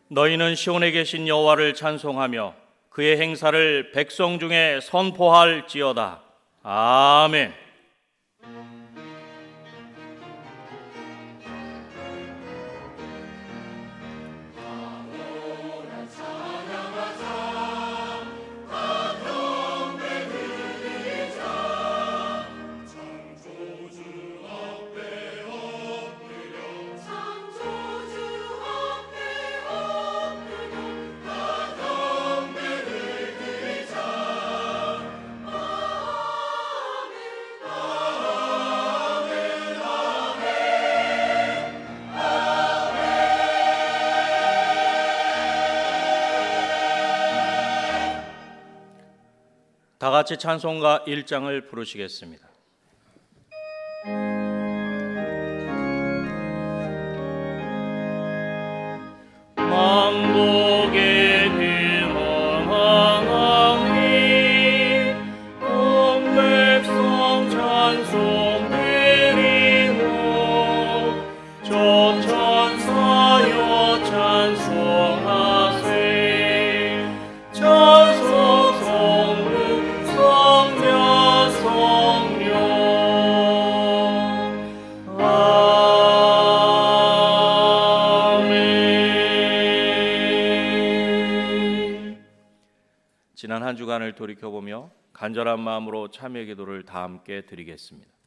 너희는 시온에 계신 여호와를 찬송하며 그의 행사를 백성 중에 선포할지어다. 아멘. 다 같이 찬송가 1장을 부르시겠습니다. 만국의 근원하나님 온 백성 찬송 드리고 전천사여 찬송하세. 지난 한 주간을 돌이켜보며 간절한 마음으로 참여 기도를 다 함께 드리겠습니다.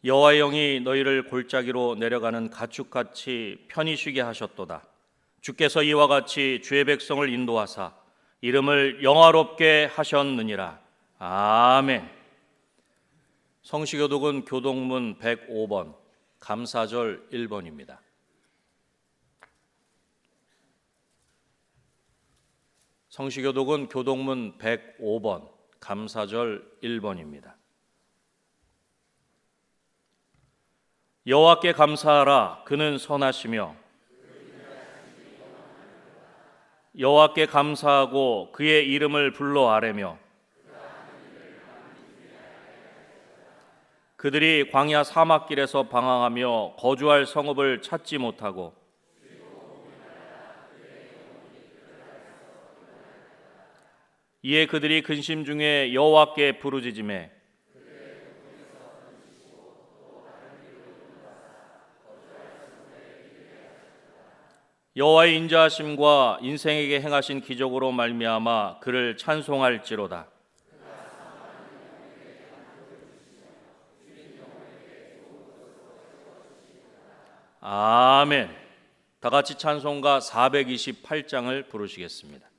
여호와의 영이 너희를 골짜기로 내려가는 가축같이 편히 쉬게 하셨도다. 주께서 이와 같이 주의 백성을 인도하사 이름을 영화롭게 하셨느니라. 아멘. 성시교독은 교동문 105번 감사절 1번입니다. 성시교독은 교동문 105번 감사절 1번입니다. 여호와께 감사하라. 그는 선하시며 여호와께 감사하고 그의 이름을 불러 아뢰며 그들이 광야 사막길에서 방황하며 거주할 성읍을 찾지 못하고 이에 그들이 근심 중에 여호와께 부르짖으매 여호와의 인자하심과 인생에게 행하신 기적으로 말미암아 그를 찬송할지로다. 아멘. 다 같이 찬송가 428장을 부르시겠습니다.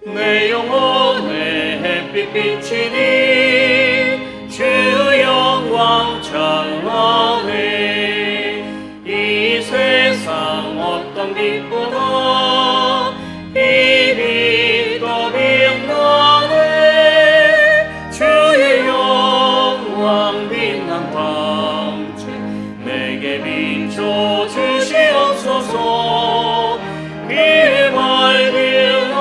내 영혼의 햇빛 비치니 주 영광 찬양해. 이 세상 어떤 빛보다 이 빛 더 빛나네. 주의 영광 빛난 광채 내게 비춰 주시옵소서. 그의 밝은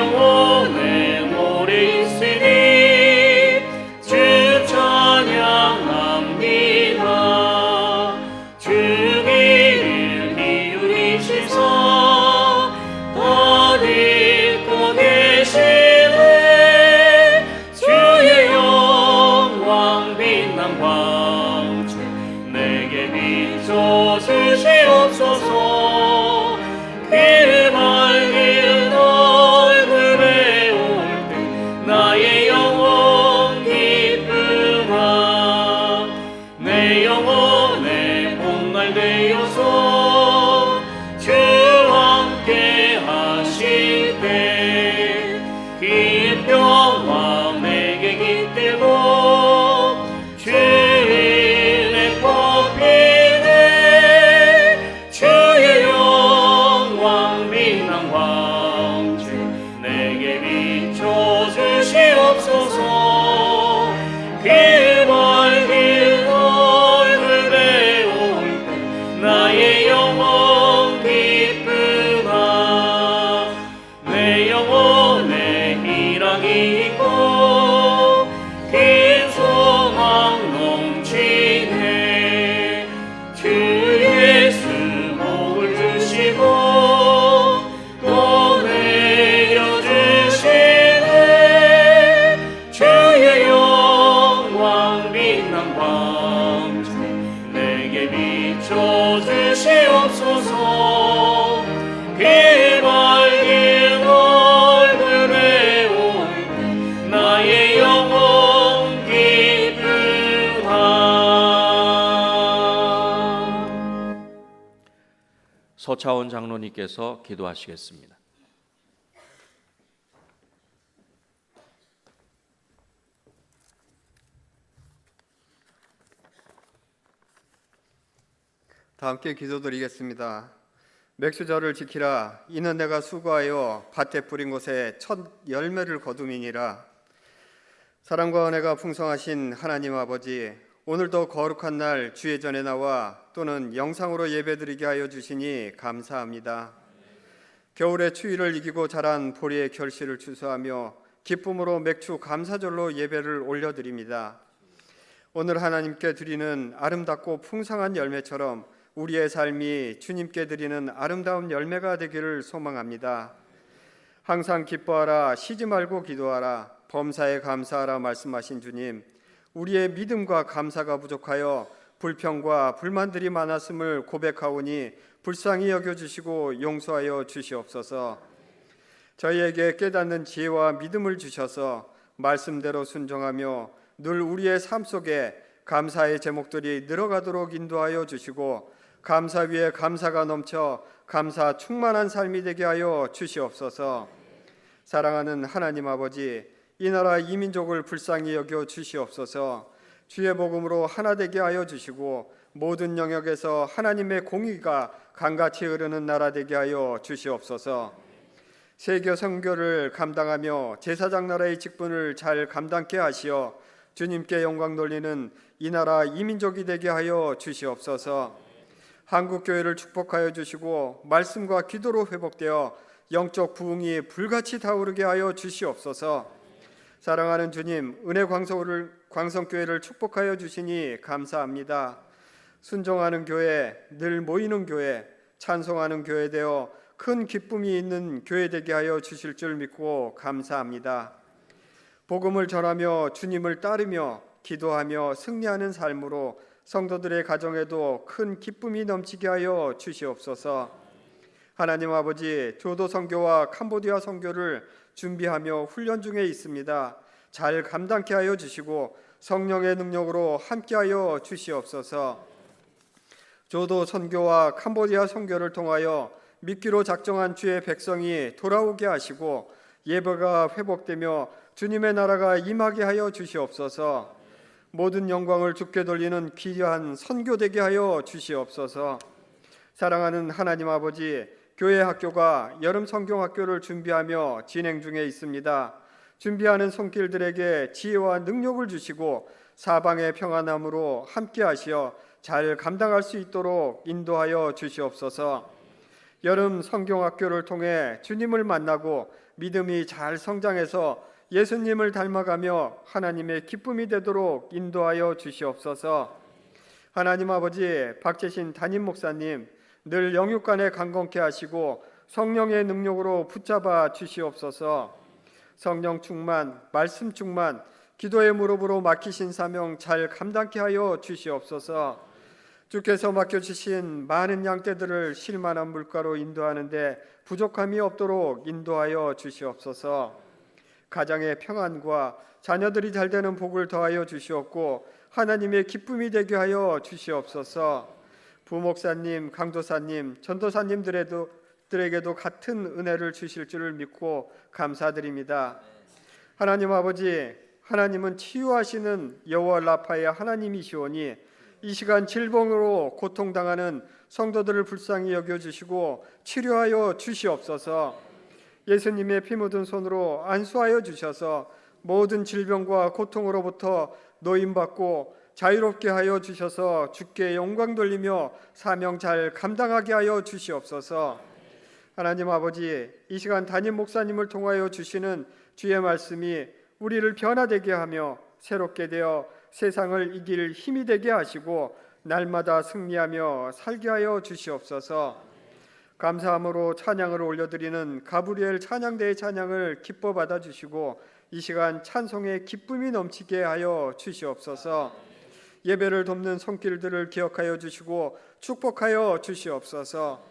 영혼의 모래 있으니 주 찬양합니다. 주 귀를 기울이시서 더 듣고 계시네. 주의 영광 빛난 광채 내게 비춰 주시옵소서. 그 밝은 얼굴 배울 때 나의 영혼 기쁘다. 내 영혼의 복날 되어서 주 함께 하실 때 그 평화 내게 깃들고 주의 꽃피네. 주의 영광 빛난 광채 내게 비춰 주시옵소서. 그 밝은 얼굴 배울 때 나의 영혼 기쁘다. 내 영혼에 희락이 있고 긴 소망 넘치네. 주 예수 복을 주시고 또 내려주시네. 주의 영광 빛난 광채 내게 비춰 주시옵소서. 그 밝은 얼굴 배울 때 나의 영혼 기쁘다. 서차원 장로님께서 기도하시겠습니다. 다 함께 기도드리겠습니다. 맥수절을 지키라. 이는 내가 수고하여 밭에 뿌린 곳에 첫 열매를 거둠이니라. 사랑과 은혜가 풍성하신 하나님 아버지, 오늘도 거룩한 날 주의 전에 나와 또는 영상으로 예배드리게 하여 주시니 감사합니다. 겨울의 추위를 이기고 자란 보리의 결실을 추수하며 기쁨으로 맥주 감사절로 예배를 올려드립니다. 오늘 하나님께 드리는 아름답고 풍성한 열매처럼 우리의 삶이 주님께 드리는 아름다운 열매가 되기를 소망합니다. 항상 기뻐하라, 쉬지 말고 기도하라, 범사에 감사하라 말씀하신 주님, 우리의 믿음과 감사가 부족하여 불평과 불만들이 많았음을 고백하오니 불쌍히 여겨주시고 용서하여 주시옵소서. 저희에게 깨닫는 지혜와 믿음을 주셔서 말씀대로 순종하며 늘 우리의 삶 속에 감사의 제목들이 늘어가도록 인도하여 주시고 감사 위에 감사가 넘쳐 감사 충만한 삶이 되게 하여 주시옵소서. 사랑하는 하나님 아버지, 이 나라 이 민족을 불쌍히 여겨 주시옵소서. 주의 복음으로 하나 되게 하여 주시고 모든 영역에서 하나님의 공의가 강같이 흐르는 나라 되게 하여 주시옵소서. 세계 선교를 감당하며 제사장 나라의 직분을 잘 감당케 하시어 주님께 영광 돌리는 이 나라 이 민족이 되게 하여 주시옵소서. 한국교회를 축복하여 주시고 말씀과 기도로 회복되어 영적 부흥이 불같이 타오르게 하여 주시옵소서. 사랑하는 주님, 은혜 광성교회를 축복하여 주시니 감사합니다. 순종하는 교회, 늘 모이는 교회, 찬송하는 교회 되어 큰 기쁨이 있는 교회 되게 하여 주실 줄 믿고 감사합니다. 복음을 전하며 주님을 따르며 기도하며 승리하는 삶으로 성도들의 가정에도 큰 기쁨이 넘치게 하여 주시옵소서. 하나님 아버지, 조도 선교와 캄보디아 선교를 준비하며 훈련 중에 있습니다. 잘 감당케 하여 주시고 성령의 능력으로 함께하여 주시옵소서. 조도 선교와 캄보디아 선교를 통하여 믿기로 작정한 주의 백성이 돌아오게 하시고 예배가 회복되며 주님의 나라가 임하게 하여 주시옵소서. 모든 영광을 주께 돌리는 귀한 선교되게 하여 주시옵소서. 사랑하는 하나님 아버지, 교회 학교가 여름 성경학교를 준비하며 진행 중에 있습니다. 준비하는 손길들에게 지혜와 능력을 주시고 사방의 평안함으로 함께 하시어 잘 감당할 수 있도록 인도하여 주시옵소서. 여름 성경학교를 통해 주님을 만나고 믿음이 잘 성장해서 예수님을 닮아가며 하나님의 기쁨이 되도록 인도하여 주시옵소서. 하나님 아버지, 박재신 담임 목사님 늘 영육간에 강건케 하시고 성령의 능력으로 붙잡아 주시옵소서. 성령 충만, 말씀 충만, 기도의 무릎으로 맡기신 사명 잘 감당케 하여 주시옵소서. 주께서 맡겨주신 많은 양떼들을 쉴만한 물가로 인도하는데 부족함이 없도록 인도하여 주시옵소서. 가정의 평안과 자녀들이 잘되는 복을 더하여 주시옵고 하나님의 기쁨이 되게 하여 주시옵소서. 부목사님, 강도사님, 전도사님들에게도 같은 은혜를 주실 줄을 믿고 감사드립니다. 하나님 아버지, 하나님은 치유하시는 여호와 라파의 하나님이시오니 이 시간 질병으로 고통당하는 성도들을 불쌍히 여겨주시고 치료하여 주시옵소서. 예수님의 피 묻은 손으로 안수하여 주셔서 모든 질병과 고통으로부터 노임받고 자유롭게 하여 주셔서 주께 영광 돌리며 사명 잘 감당하게 하여 주시옵소서. 하나님 아버지, 이 시간 담임 목사님을 통하여 주시는 주의 말씀이 우리를 변화되게 하며 새롭게 되어 세상을 이길 힘이 되게 하시고 날마다 승리하며 살게 하여 주시옵소서. 감사함으로 찬양을 올려드리는 가브리엘 찬양대의 찬양을 기뻐 받아주시고 이 시간 찬송의 기쁨이 넘치게 하여 주시옵소서. 예배를 돕는 손길들을 기억하여 주시고 축복하여 주시옵소서.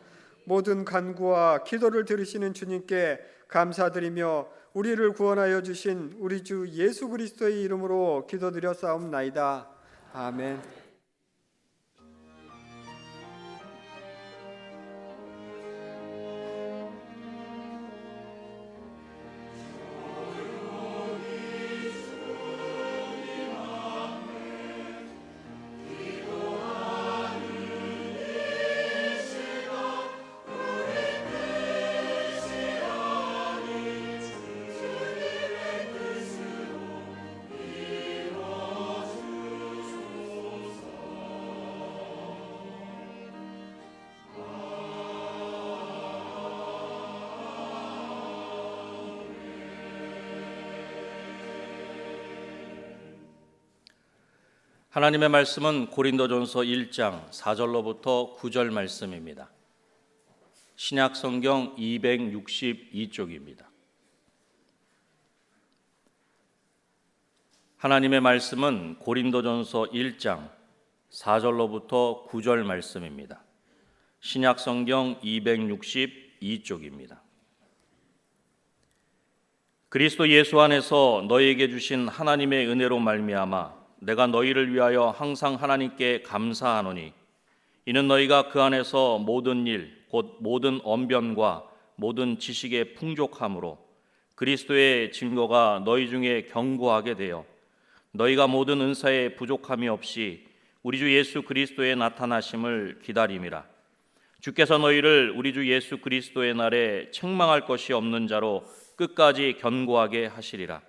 모든 간구와 기도를 들으시는 주님께 감사드리며 우리를 구원하여 주신 우리 주 예수 그리스도의 이름으로 기도드려 싸움나이다. 아멘. 하나님의 말씀은 고린도전서 1장 4절로부터 9절 말씀입니다. 신약 성경 262쪽입니다. 하나님의 말씀은 고린도전서 1장 4절로부터 9절 말씀입니다. 신약 성경 262쪽입니다. 그리스도 예수 안에서 너희에게 주신 하나님의 은혜로 말미암아 내가 너희를 위하여 항상 하나님께 감사하노니 이는 너희가 그 안에서 모든 일 곧 모든 언변과 모든 지식의 풍족함으로 그리스도의 증거가 너희 중에 견고하게 되어 너희가 모든 은사에 부족함이 없이 우리 주 예수 그리스도의 나타나심을 기다림이라. 주께서 너희를 우리 주 예수 그리스도의 날에 책망할 것이 없는 자로 끝까지 견고하게 하시리라.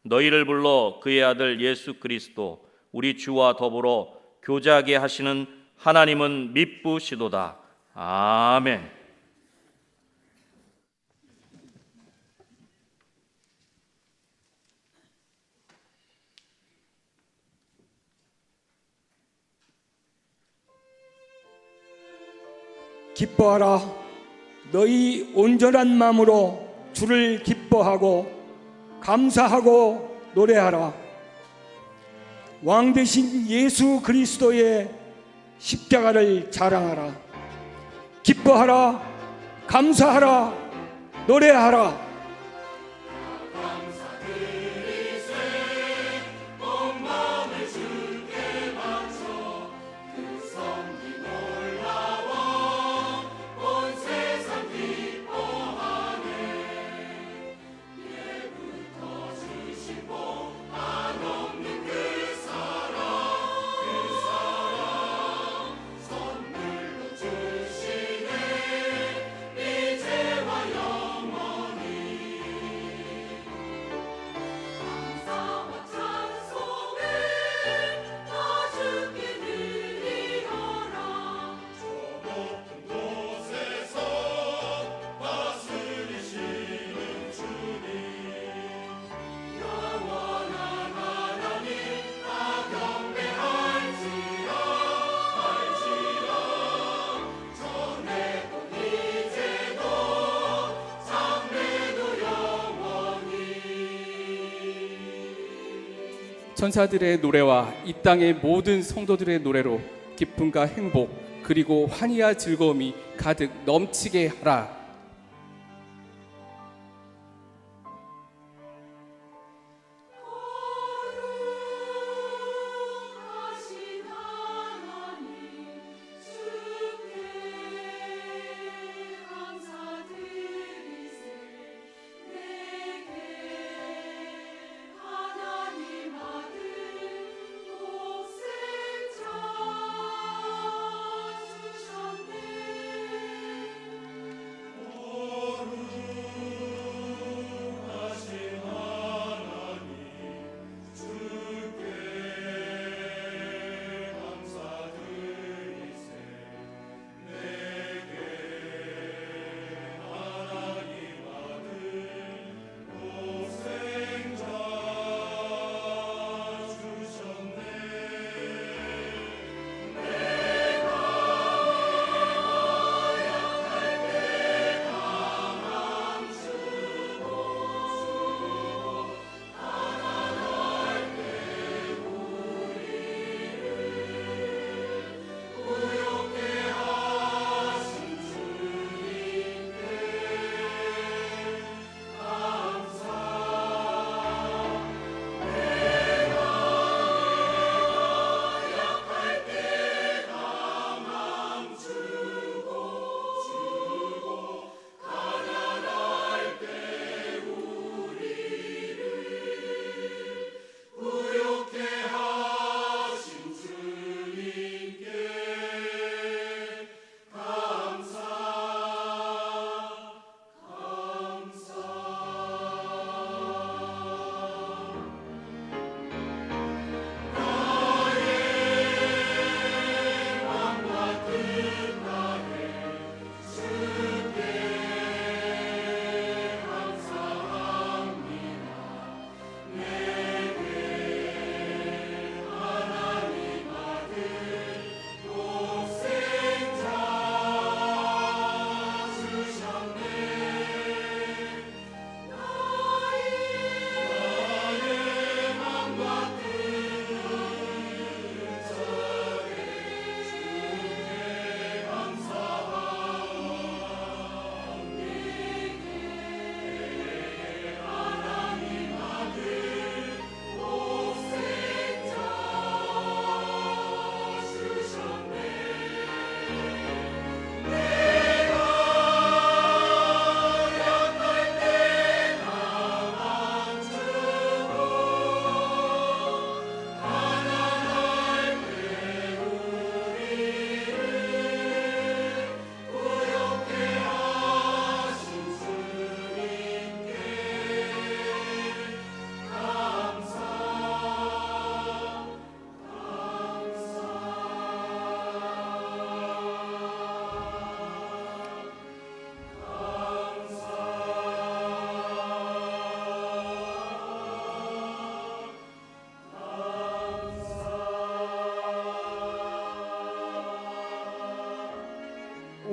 너희를 불러 그의 아들 예수 그리스도 우리 주와 더불어 교제하게 하시는 하나님은 미쁘시도다. 아멘. 기뻐하라. 너희 온전한 마음으로 주를 기뻐하고 감사하고 노래하라. 왕 되신 예수 그리스도의 십자가를 자랑하라. 기뻐하라. 감사하라. 노래하라. 천사들의 노래와 이 땅의 모든 성도들의 노래로 기쁨과 행복 그리고 환희와 즐거움이 가득 넘치게 하라.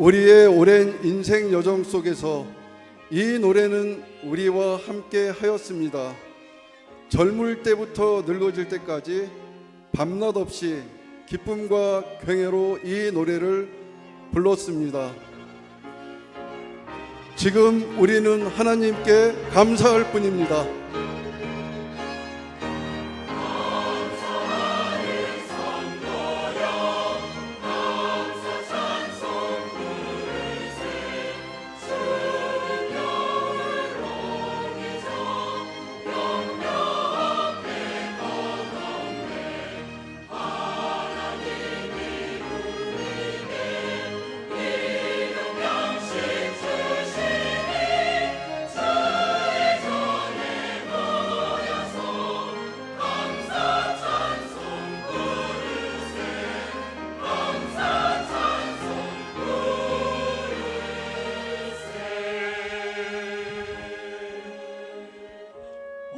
우리의 오랜 인생 여정 속에서 이 노래는 우리와 함께 하였습니다. 젊을 때부터 늙어질 때까지 밤낮 없이 기쁨과 경애로 이 노래를 불렀습니다. 지금 우리는 하나님께 감사할 뿐입니다.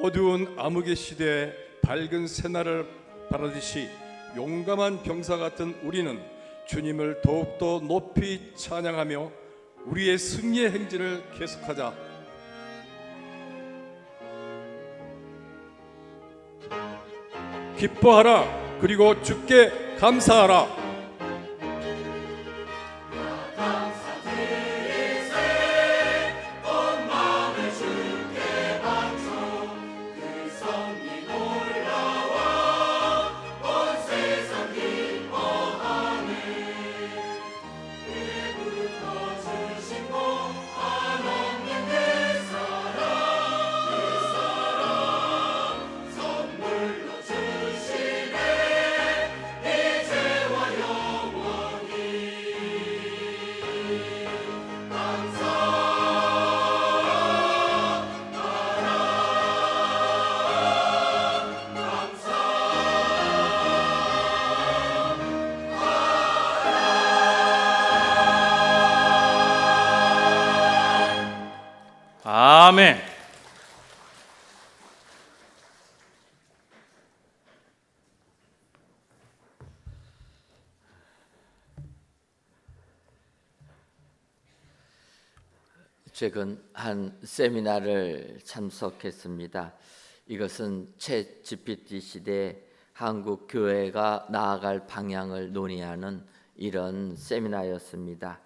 어두운 암흑의 시대에 밝은 새날을 바라듯이 용감한 병사 같은 우리는 주님을 더욱더 높이 찬양하며 우리의 승리의 행진을 계속하자. 기뻐하라. 그리고 주께 감사하라. 아멘. 최근 한 세미나를 참석했습니다. 이것은 챗 GPT 시대에 한국 교회가 나아갈 방향을 논의하는 이런 세미나였습니다.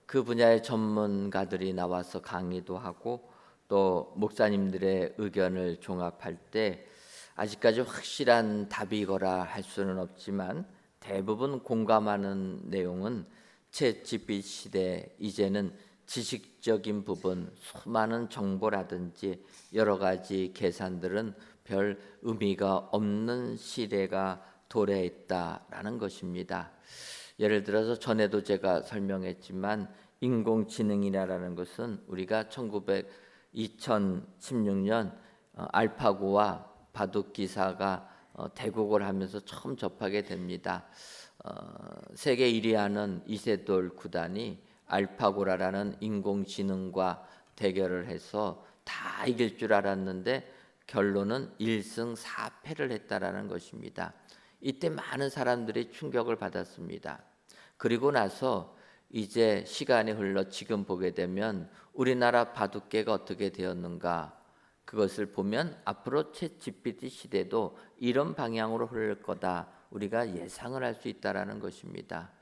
그 분야의 전문가들이 나와서 강의도 하고 또 목사님들의 의견을 종합할 때 아직까지 확실한 답이거라 할 수는 없지만 대부분 공감하는 내용은 챗 GPT 시대 이제는 지식적인 부분, 수많은 정보라든지 여러 가지 계산들은 별 의미가 없는 시대가 도래했다라는 것입니다. 예를 들어서 전에도 제가 설명했지만 인공지능이라는 것은 우리가 2016년 알파고와 바둑 기사가 대국을 하면서 처음 접하게 됩니다. 세계 1위 하는 이세돌 구단이 알파고라는 인공지능과 대결을 해서 다 이길 줄 알았는데 결론은 1승 4패를 했다라는 것입니다. 이때 많은 사람들이 충격을 받았습니다. 그리고 나서 이제 시간이 흘러 지금 보게 되면 우리나라 바둑계가 어떻게 되었는가, 그것을 보면 앞으로 챗 GPT 시대도 이런 방향으로 흐를 거다 우리가 예상을 할 수 있다라는 것입니다.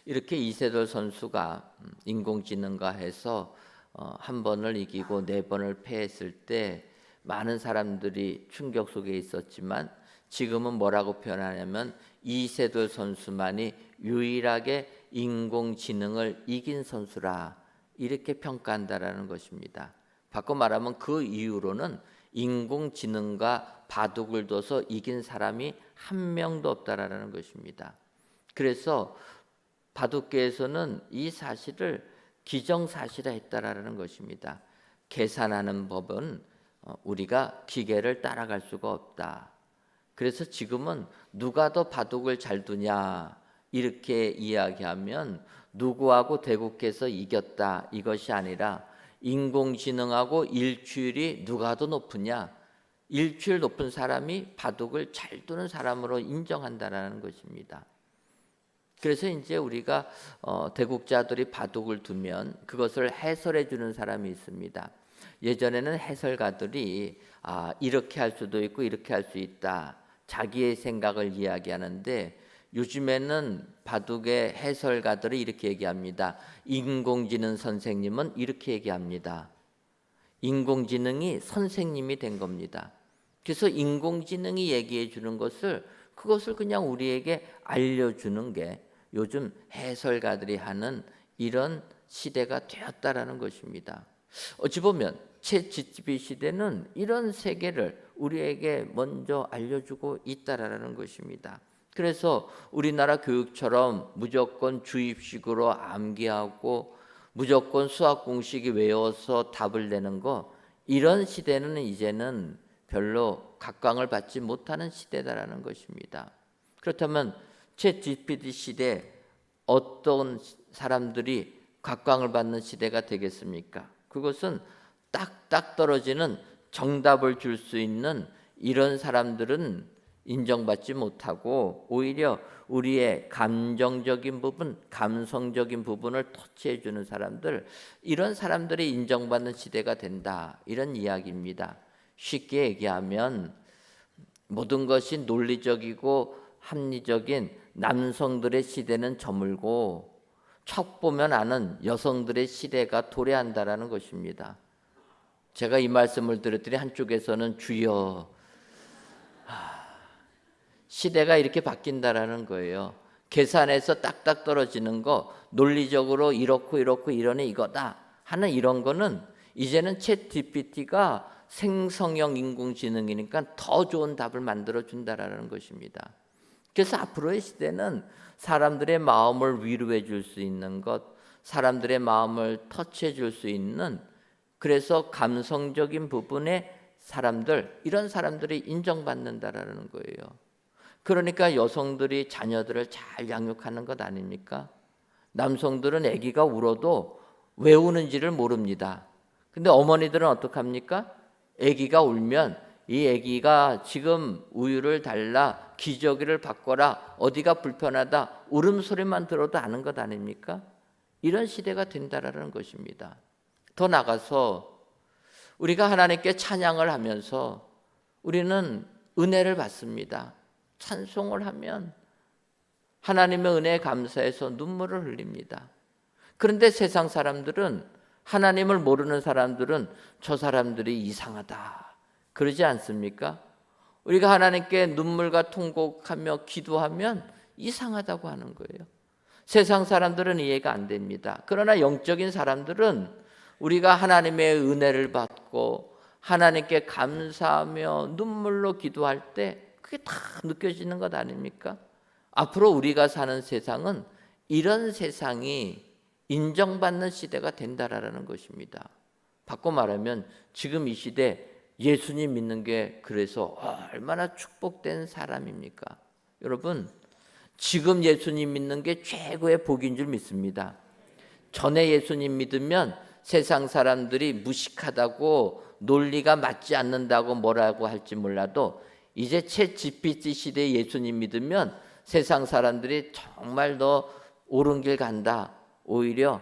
이렇게 이세돌 선수가 인공지능과 해서 한 번을 이기고 4번을 패했을 때 많은 사람들이 충격 속에 있었지만 지금은 뭐라고 표현하냐면 이세돌 선수만이 유일하게 인공지능을 이긴 선수라 이렇게 평가한다라는 것입니다. 바꿔 말하면 그 이후로는 인공지능과 바둑을 둬서 이긴 사람이 한 명도 없다라는 것입니다. 그래서 바둑계에서는 이 사실을 기정사실화했다라는 것입니다. 계산하는 법은 우리가 기계를 따라갈 수가 없다. 그래서 지금은 누가 더 바둑을 잘 두냐 이렇게 이야기하면 누구하고 대국해서 이겼다 이것이 아니라 인공지능하고 일취율이 누가 더 높으냐, 일취율 높은 사람이 바둑을 잘 두는 사람으로 인정한다라는 것입니다. 그래서 이제 우리가 대국자들이 바둑을 두면 그것을 해설해 주는 사람이 있습니다. 예전에는 해설가들이 이렇게 할 수도 있고 이렇게 할 수 있다 자기의 생각을 이야기하는데 요즘에는 바둑의 해설가들이 이렇게 얘기합니다. 인공지능 선생님은 이렇게 얘기합니다. 인공지능이 선생님이 된 겁니다. 그래서 인공지능이 얘기해 주는 그것을 그냥 우리에게 알려주는 게 요즘 해설가들이 하는 이런 시대가 되었다라는 것입니다. 어찌 보면 챗 GPT 시대는 이런 세계를 우리에게 먼저 알려주고 있다라는 것입니다. 그래서 우리나라 교육처럼 무조건 주입식으로 암기하고 무조건 수학 공식이 외워서 답을 내는 거, 이런 시대는 이제는 별로 각광을 받지 못하는 시대다라는 것입니다. 그렇다면 챗 GPT 시대 어떤 사람들이 각광을 받는 시대가 되겠습니까? 그것은 딱딱 떨어지는 정답을 줄 수 있는 이런 사람들은 인정받지 못하고 오히려 우리의 감정적인 부분, 감성적인 부분을 터치해 주는 사람들, 이런 사람들이 인정받는 시대가 된다, 이런 이야기입니다. 쉽게 얘기하면 모든 것이 논리적이고 합리적인 남성들의 시대는 저물고 척 보면 아는 여성들의 시대가 도래한다라는 것입니다. 제가 이 말씀을 드렸더니 한쪽에서는 주여, 시대가 이렇게 바뀐다라는 거예요. 계산해서 딱딱 떨어지는 거, 논리적으로 이렇고 이러네 이거다 하는 이런 거는 이제는 챗 GPT가 생성형 인공지능이니까 더 좋은 답을 만들어 준다라는 것입니다. 그래서 앞으로의 시대는 사람들의 마음을 위로해 줄 수 있는 것, 사람들의 마음을 터치해 줄 수 있는, 그래서 감성적인 부분의 사람들, 이런 사람들이 인정받는다라는 거예요. 그러니까 여성들이 자녀들을 잘 양육하는 것 아닙니까? 남성들은 아기가 울어도 왜 우는지를 모릅니다. 근데 어머니들은 어떡합니까? 아기가 울면 이 아기가 지금 우유를 달라, 기저귀를 바꿔라, 어디가 불편하다, 울음소리만 들어도 아는 것 아닙니까? 이런 시대가 된다라는 것입니다. 더 나가서 우리가 하나님께 찬양을 하면서 우리는 은혜를 받습니다. 찬송을 하면 하나님의 은혜에 감사해서 눈물을 흘립니다. 그런데 세상 사람들은, 하나님을 모르는 사람들은 저 사람들이 이상하다 그러지 않습니까? 우리가 하나님께 눈물과 통곡하며 기도하면 이상하다고 하는 거예요. 세상 사람들은 이해가 안 됩니다. 그러나 영적인 사람들은 우리가 하나님의 은혜를 받고 하나님께 감사하며 눈물로 기도할 때 그게 다 느껴지는 것 아닙니까? 앞으로 우리가 사는 세상은 이런 세상이 인정받는 시대가 된다라는 것입니다. 바꿔 말하면 지금 이 시대 예수님 믿는 게 그래서 얼마나 축복된 사람입니까? 여러분, 지금 예수님 믿는 게 최고의 복인 줄 믿습니다. 전에 예수님 믿으면 세상 사람들이 무식하다고, 논리가 맞지 않는다고 뭐라고 할지 몰라도 이제 챗 GPT 시대에 예수님 믿으면 세상 사람들이 정말 너 옳은 길 간다, 오히려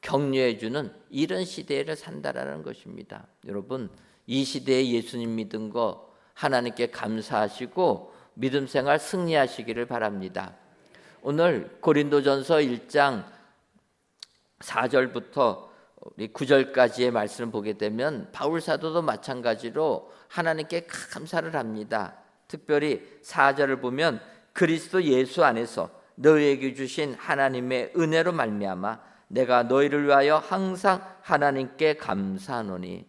격려해 주는 이런 시대를 산다라는 것입니다. 여러분, 이 시대에 예수님 믿은 거 하나님께 감사하시고 믿음 생활 승리하시기를 바랍니다. 오늘 고린도전서 1장 4절부터 우리 9절까지의 말씀을 보게 되면 바울 사도도 마찬가지로 하나님께 감사를 합니다. 특별히 4절을 보면 그리스도 예수 안에서 너희에게 주신 하나님의 은혜로 말미암아 내가 너희를 위하여 항상 하나님께 감사하노니.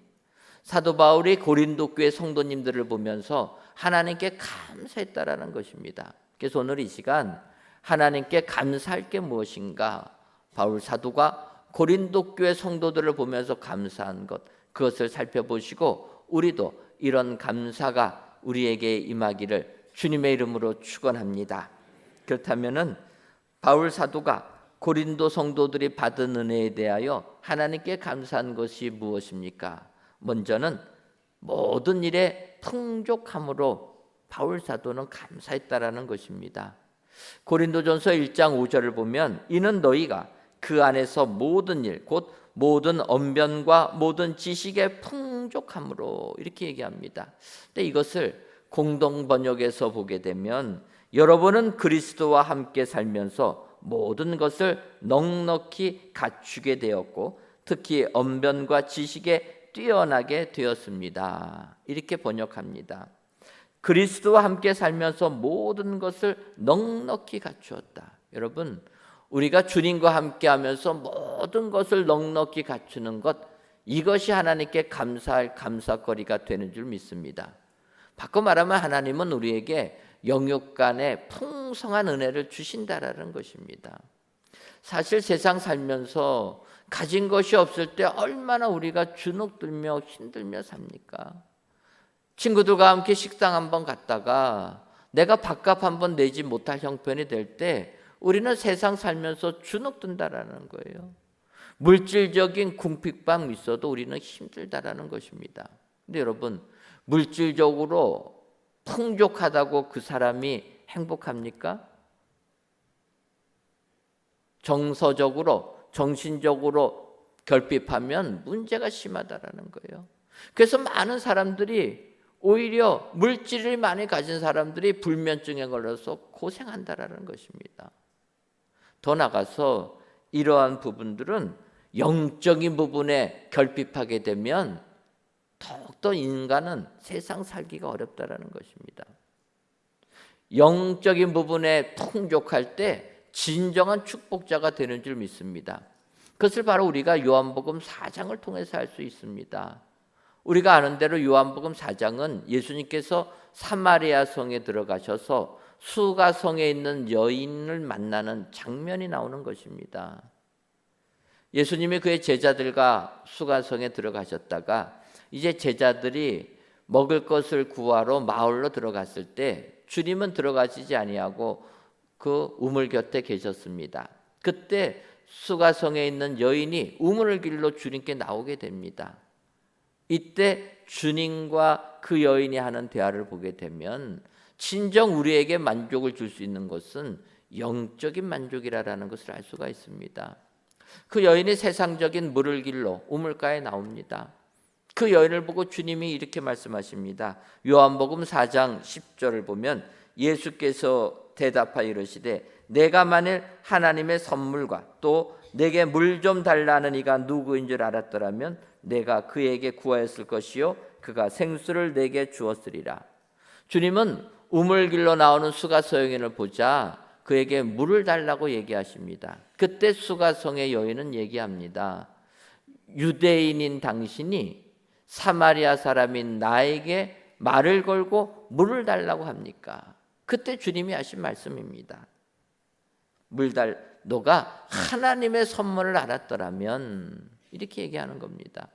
사도 바울이 고린도 교회 성도님들을 보면서 하나님께 감사했다라는 것입니다. 그래서 오늘 이 시간 하나님께 감사할 게 무엇인가, 바울 사도가 고린도 교회 성도들을 보면서 감사한 것, 그것을 살펴보시고 우리도 이런 감사가 우리에게 임하기를 주님의 이름으로 축원합니다. 그렇다면은 바울 사도가 고린도 성도들이 받은 은혜에 대하여 하나님께 감사한 것이 무엇입니까? 먼저는 모든 일에 풍족함으로 바울 사도는 감사했다라는 것입니다. 고린도전서 1장 5절을 보면 이는 너희가 그 안에서 모든 일, 곧 모든 언변과 모든 지식의 풍족함으로, 이렇게 얘기합니다. 근데 이것을 공동 번역에서 보게 되면 여러분은 그리스도와 함께 살면서 모든 것을 넉넉히 갖추게 되었고 특히 언변과 지식에 뛰어나게 되었습니다. 이렇게 번역합니다. 그리스도와 함께 살면서 모든 것을 넉넉히 갖추었다. 여러분, 우리가 주님과 함께 하면서 모든 것을 넉넉히 갖추는 것, 이것이 하나님께 감사할 감사거리가 되는 줄 믿습니다. 바꿔 말하면 하나님은 우리에게 영육 간에 풍성한 은혜를 주신다라는 것입니다. 사실 세상 살면서 가진 것이 없을 때 얼마나 우리가 주눅들며 힘들며 삽니까? 친구들과 함께 식당 한번 갔다가 내가 밥값 한번 내지 못할 형편이 될 때 우리는 세상 살면서 주눅든다라는 거예요. 물질적인 궁핍감 있어도 우리는 힘들다라는 것입니다. 근데 여러분, 물질적으로 풍족하다고 그 사람이 행복합니까? 정서적으로, 정신적으로 결핍하면 문제가 심하다라는 거예요. 그래서 많은 사람들이 오히려 물질을 많이 가진 사람들이 불면증에 걸려서 고생한다라는 것입니다. 더 나가서 이러한 부분들은 영적인 부분에 결핍하게 되면 더욱더 인간은 세상 살기가 어렵다라는 것입니다. 영적인 부분에 풍족할 때 진정한 축복자가 되는 줄 믿습니다. 그것을 바로 우리가 요한복음 4장을 통해서 알 수 있습니다. 우리가 아는 대로 요한복음 4장은 예수님께서 사마리아 성에 들어가셔서 수가성에 있는 여인을 만나는 장면이 나오는 것입니다. 예수님이 그의 제자들과 수가성에 들어가셨다가 이제 제자들이 먹을 것을 구하러 마을로 들어갔을 때 주님은 들어가시지 아니하고 그 우물 곁에 계셨습니다. 그때 수가성에 있는 여인이 우물을 길러 주님께 나오게 됩니다. 이때 주님과 그 여인이 하는 대화를 보게 되면 진정 우리에게 만족을 줄 수 있는 것은 영적인 만족이라는 것을 알 수가 있습니다. 그 여인이 세상적인 물을 길러 우물가에 나옵니다. 그 여인을 보고 주님이 이렇게 말씀하십니다. 요한복음 4장 10절을 보면 예수께서 대답하여 이르시되 내가 만일 하나님의 선물과 또 내게 물 좀 달라는 이가 누구인 줄 알았더라면 내가 그에게 구하였을 것이요 그가 생수를 내게 주었으리라. 주님은 우물 길러 나오는 수가성인을 보자 그에게 물을 달라고 얘기하십니다. 그때 수가성의 여인은 얘기합니다. 유대인인 당신이 사마리아 사람인 나에게 말을 걸고 물을 달라고 합니까? 그때 주님이 하신 말씀입니다. 너가 하나님의 선물을 알았더라면 이렇게 얘기하는 겁니다.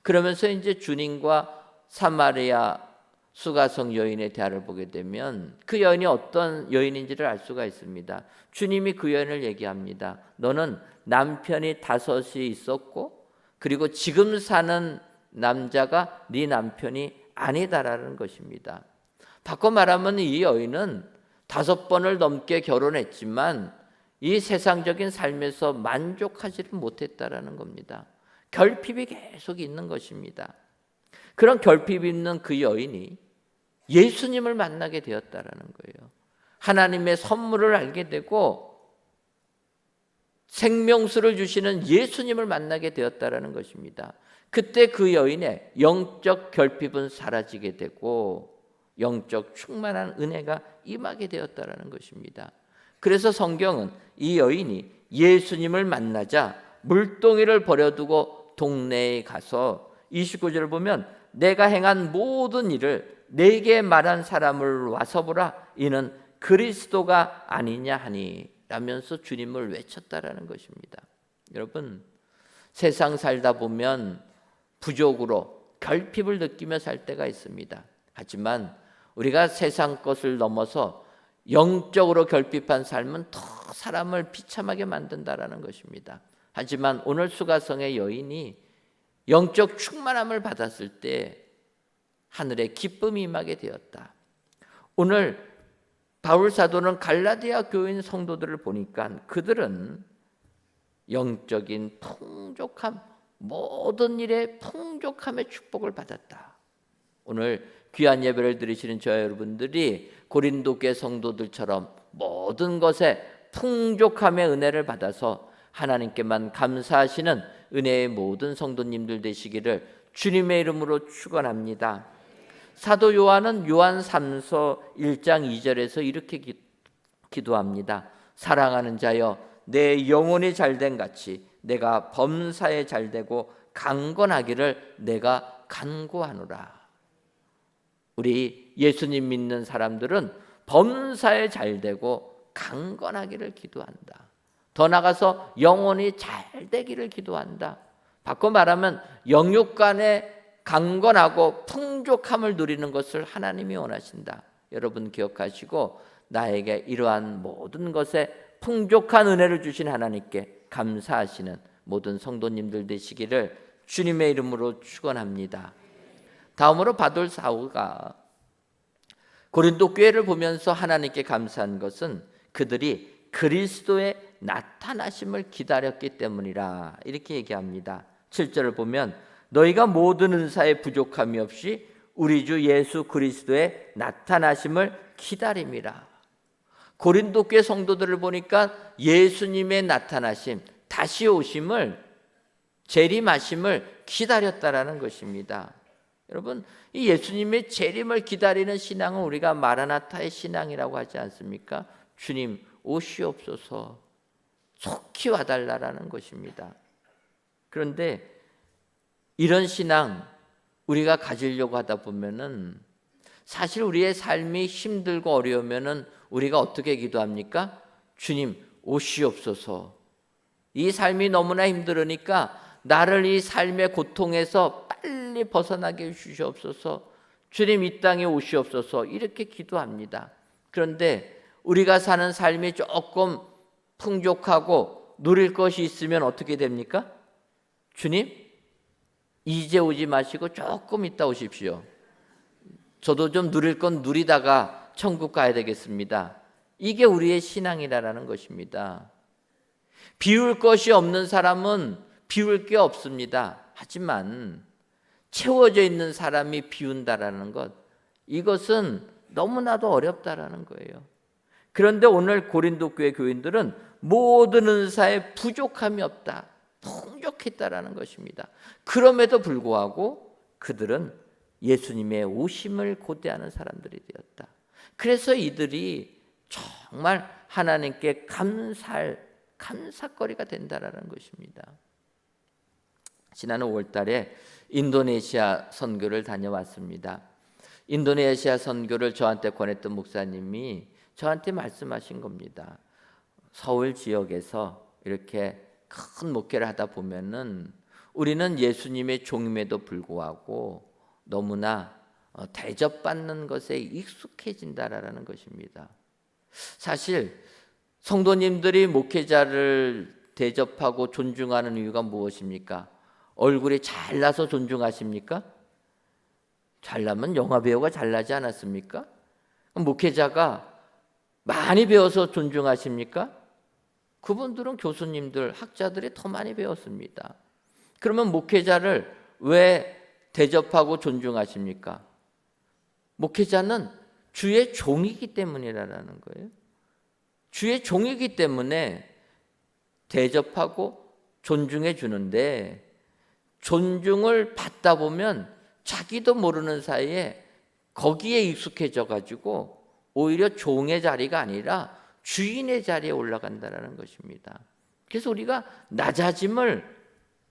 그러면서 이제 주님과 사마리아 수가성 여인의 대화를 보게 되면 그 여인이 어떤 여인인지를 알 수가 있습니다. 주님이 그 여인을 얘기합니다. 너는 남편이 5이 있었고 그리고 지금 사는 남자가 네 남편이 아니다라는 것입니다. 바꿔 말하면 이 여인은 5번을 넘게 결혼했지만 이 세상적인 삶에서 만족하지를 못했다라는 겁니다. 결핍이 계속 있는 것입니다. 그런 결핍이 있는 그 여인이 예수님을 만나게 되었다라는 거예요. 하나님의 선물을 알게 되고 생명수를 주시는 예수님을 만나게 되었다라는 것입니다. 그때 그 여인의 영적 결핍은 사라지게 되고 영적 충만한 은혜가 임하게 되었다라는 것입니다. 그래서 성경은 이 여인이 예수님을 만나자 물동이를 버려두고 동네에 가서 29절을 보면 내가 행한 모든 일을 내게 말한 사람을 와서 보라 이는 그리스도가 아니냐 하니 라면서 주님을 외쳤다라는 것입니다. 여러분 세상 살다 보면 부족으로 결핍을 느끼며 살 때가 있습니다. 하지만 우리가 세상 것을 넘어서 영적으로 결핍한 삶은 더 사람을 비참하게 만든다라는 것입니다. 하지만 오늘 수가성의 여인이 영적 충만함을 받았을 때 하늘의 기쁨이 임하게 되었다. 오늘 바울 사도는 갈라디아 교인 성도들을 보니까 그들은 영적인 풍족함, 모든 일에 풍족함의 축복을 받았다. 오늘 귀한 예배를 드리시는 저와 여러분들이 고린도 교회 성도들처럼 모든 것에 풍족함의 은혜를 받아서 하나님께만 감사하시는 은혜의 모든 성도님들 되시기를 주님의 이름으로 축원합니다. 사도 요한은 요한 3서 1장 2절에서 이렇게 기도합니다. 사랑하는 자여 내 영혼이 잘된 같이 내가 범사에 잘되고 강건하기를 내가 간구하노라. 우리 예수님 믿는 사람들은 범사에 잘되고 강건하기를 기도한다. 더 나아가서 영혼이 잘되기를 기도한다. 바꿔 말하면 영육 간에 강건하고 풍족함을 누리는 것을 하나님이 원하신다. 여러분 기억하시고 나에게 이러한 모든 것에 풍족한 은혜를 주신 하나님께 감사하시는 모든 성도님들 되시기를 주님의 이름으로 축원합니다. 다음으로 바돌 사후가 고린도 교회를 보면서 하나님께 감사한 것은 그들이 그리스도의 나타나심을 기다렸기 때문이라 이렇게 얘기합니다. 7절을 보면 너희가 모든 은사에 부족함이 없이 우리 주 예수 그리스도의 나타나심을 기다림이라. 고린도 교회 성도들을 보니까 예수님의 나타나심, 다시 오심을, 재림하심을 기다렸다라는 것입니다. 여러분, 이 예수님의 재림을 기다리는 신앙은 우리가 마라나타의 신앙이라고 하지 않습니까? 주님 오시옵소서, 속히 와달라라는 것입니다. 그런데 이런 신앙 우리가 가지려고 하다 보면은 사실 우리의 삶이 힘들고 어려우면은 우리가 어떻게 기도합니까? 주님 오시옵소서. 이 삶이 너무나 힘들으니까 나를 이 삶의 고통에서 빨리 벗어나게 해주시옵소서. 주님 이 땅에 오시옵소서. 이렇게 기도합니다. 그런데 우리가 사는 삶이 조금 풍족하고 누릴 것이 있으면 어떻게 됩니까? 주님 이제 오지 마시고 조금 있다 오십시오. 저도 좀 누릴 건 누리다가 천국 가야 되겠습니다. 이게 우리의 신앙이라는 것입니다. 비울 것이 없는 사람은 비울 게 없습니다. 하지만 채워져 있는 사람이 비운다라는 것, 이것은 너무나도 어렵다라는 거예요. 그런데 오늘 고린도 교회 교인들은 모든 은사에 부족함이 없다, 풍족했다라는 것입니다. 그럼에도 불구하고 그들은 예수님의 오심을 고대하는 사람들이 되었다. 그래서 이들이 정말 하나님께 감사거리가 된다라는 것입니다. 지난 5월 달에 인도네시아 선교를 다녀왔습니다. 인도네시아 선교를 저한테 권했던 목사님이 저한테 말씀하신 겁니다. 서울 지역에서 이렇게 큰 목회를 하다 보면은 우리는 예수님의 종임에도 불구하고 너무나 대접받는 것에 익숙해진다라는 것입니다. 사실 성도님들이 목회자를 대접하고 존중하는 이유가 무엇입니까? 얼굴이 잘나서 존중하십니까? 잘나면 영화배우가 잘나지 않았습니까? 목회자가 많이 배워서 존중하십니까? 그분들은 교수님들, 학자들이 더 많이 배웠습니다. 그러면 목회자를 왜 대접하고 존중하십니까? 목회자는 주의 종이기 때문이라는 거예요. 주의 종이기 때문에 대접하고 존중해 주는데, 존중을 받다 보면 자기도 모르는 사이에 거기에 익숙해져 가지고 오히려 종의 자리가 아니라 주인의 자리에 올라간다는 것입니다. 그래서 우리가 낮아짐을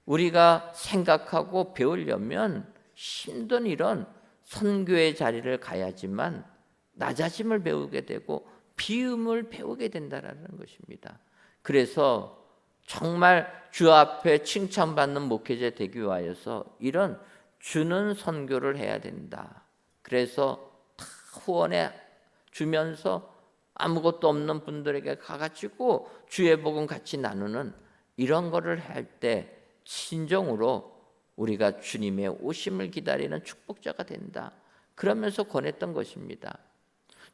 우리가 생각하고 배우려면 힘든 이런 선교의 자리를 가야지만 낮아짐을 배우게 되고 비움을 배우게 된다는 것입니다. 그래서 정말 주 앞에 칭찬받는 목회자 되기 위하여서 이런 주는 선교를 해야 된다. 그래서 다 후원해 주면서 아무것도 없는 분들에게 가가지고 주의 복음 같이 나누는 이런 거를 할 때 진정으로 우리가 주님의 오심을 기다리는 축복자가 된다. 그러면서 권했던 것입니다.